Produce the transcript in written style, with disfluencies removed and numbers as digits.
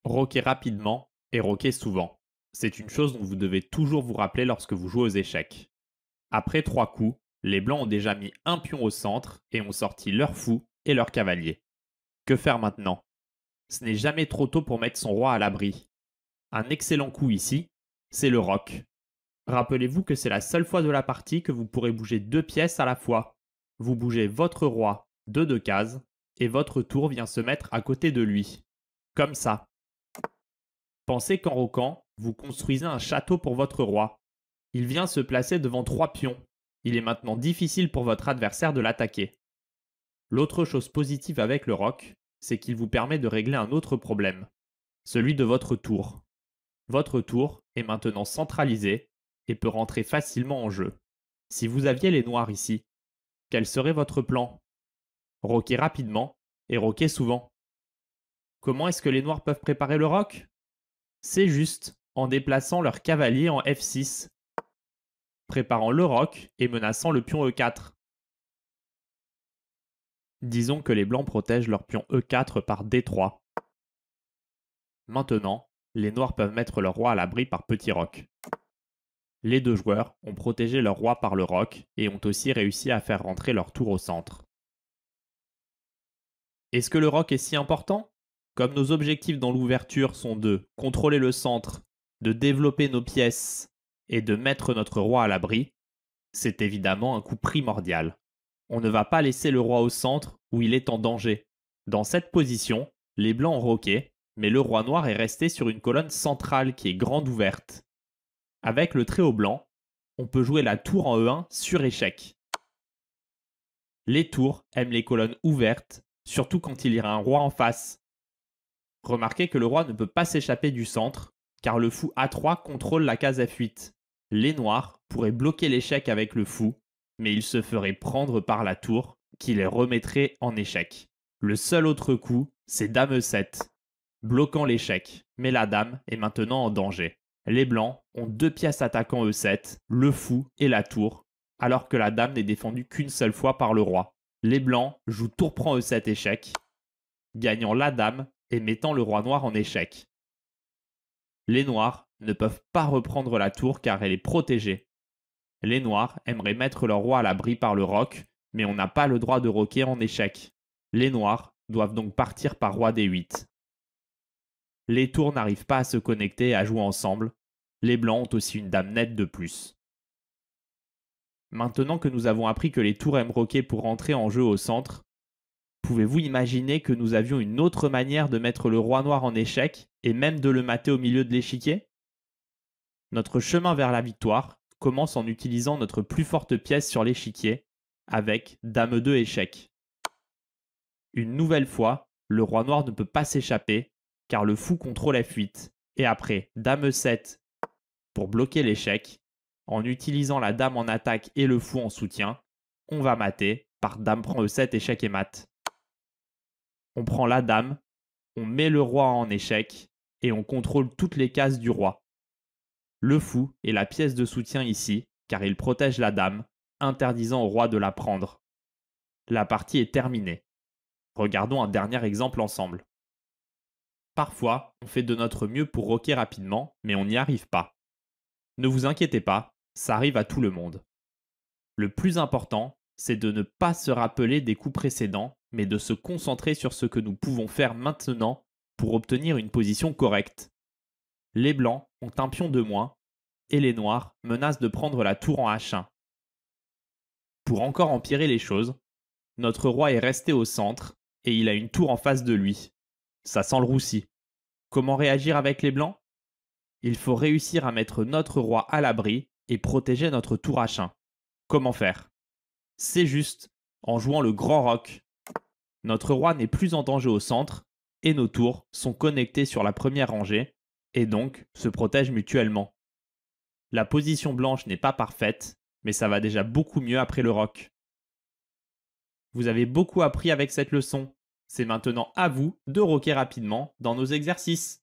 Roquer rapidement et roquer souvent. C'est une chose dont vous devez toujours vous rappeler lorsque vous jouez aux échecs. Après 3 coups, les blancs ont déjà mis un pion au centre et ont sorti leur fou et leur cavalier. Que faire maintenant? Ce n'est jamais trop tôt pour mettre son roi à l'abri. Un excellent coup ici, c'est le roc. Rappelez-vous que c'est la seule fois de la partie que vous pourrez bouger 2 pièces à la fois. Vous bougez votre roi de 2 cases et votre tour vient se mettre à côté de lui. Comme ça. Pensez qu'en roquant, vous construisez un château pour votre roi. Il vient se placer devant 3 pions. Il est maintenant difficile pour votre adversaire de l'attaquer. L'autre chose positive avec le roc, c'est qu'il vous permet de régler un autre problème, celui de votre tour. Votre tour est maintenant centralisé et peut rentrer facilement en jeu. Si vous aviez les noirs ici, quel serait votre plan? Roquer rapidement et roquer souvent. Comment est-ce que les noirs peuvent préparer le roc? C'est juste en déplaçant leur cavalier en F6, préparant le roc et menaçant le pion E4. Disons que les blancs protègent leur pion E4 par D3. Maintenant, les noirs peuvent mettre leur roi à l'abri par petit roc. Les deux joueurs ont protégé leur roi par le roc et ont aussi réussi à faire rentrer leur tour au centre. Est-ce que le roc est si important? Comme nos objectifs dans l'ouverture sont de contrôler le centre, de développer nos pièces et de mettre notre roi à l'abri, c'est évidemment un coup primordial. On ne va pas laisser le roi au centre où il est en danger. Dans cette position, les blancs ont roqué, mais le roi noir est resté sur une colonne centrale qui est grande ouverte. Avec le trait au blanc, on peut jouer la tour en E1 sur échec. Les tours aiment les colonnes ouvertes, surtout quand il y a un roi en face. Remarquez que le roi ne peut pas s'échapper du centre, car le fou A3 contrôle la case F8. Les noirs pourraient bloquer l'échec avec le fou, mais ils se feraient prendre par la tour, qui les remettrait en échec. Le seul autre coup, c'est dame E7, bloquant l'échec, mais la dame est maintenant en danger. Les blancs ont 2 pièces attaquant E7, le fou et la tour, alors que la dame n'est défendue qu'une seule fois par le roi. Les blancs jouent tour prend E7 échec, gagnant la dame et mettant le roi noir en échec. Les noirs ne peuvent pas reprendre la tour car elle est protégée. Les noirs aimeraient mettre leur roi à l'abri par le roc, mais on n'a pas le droit de roquer en échec. Les noirs doivent donc partir par roi D8. Les tours n'arrivent pas à se connecter et à jouer ensemble. Les blancs ont aussi une dame nette de plus. Maintenant que nous avons appris que les tours aiment roquer pour rentrer en jeu au centre, pouvez-vous imaginer que nous avions une autre manière de mettre le roi noir en échec et même de le mater au milieu de l'échiquier? Notre chemin vers la victoire commence en utilisant notre plus forte pièce sur l'échiquier avec dame 2 échec. Une nouvelle fois, le roi noir ne peut pas s'échapper car le fou contrôle F8 et après dame 7 pour bloquer l'échec, en utilisant la dame en attaque et le fou en soutien, on va mater par dame prend E7 échec et mat. On prend la dame, on met le roi en échec et on contrôle toutes les cases du roi. Le fou est la pièce de soutien ici car il protège la dame, interdisant au roi de la prendre. La partie est terminée. Regardons un dernier exemple ensemble. Parfois, on fait de notre mieux pour roquer rapidement, mais on n'y arrive pas. Ne vous inquiétez pas, ça arrive à tout le monde. Le plus important, c'est de ne pas se rappeler des coups précédents, mais de se concentrer sur ce que nous pouvons faire maintenant pour obtenir une position correcte. Les blancs ont un pion de moins, et les noirs menacent de prendre la tour en H1. Pour encore empirer les choses, notre roi est resté au centre, et il a une tour en face de lui. Ça sent le roussi. Comment réagir avec les blancs? Il faut réussir à mettre notre roi à l'abri et protéger notre tour H1. Comment faire? C'est juste, en jouant le grand roc. Notre roi n'est plus en danger au centre, et nos tours sont connectés sur la première rangée, et donc se protègent mutuellement. La position blanche n'est pas parfaite, mais ça va déjà beaucoup mieux après le roc. Vous avez beaucoup appris avec cette leçon. C'est maintenant à vous de roquer rapidement dans nos exercices.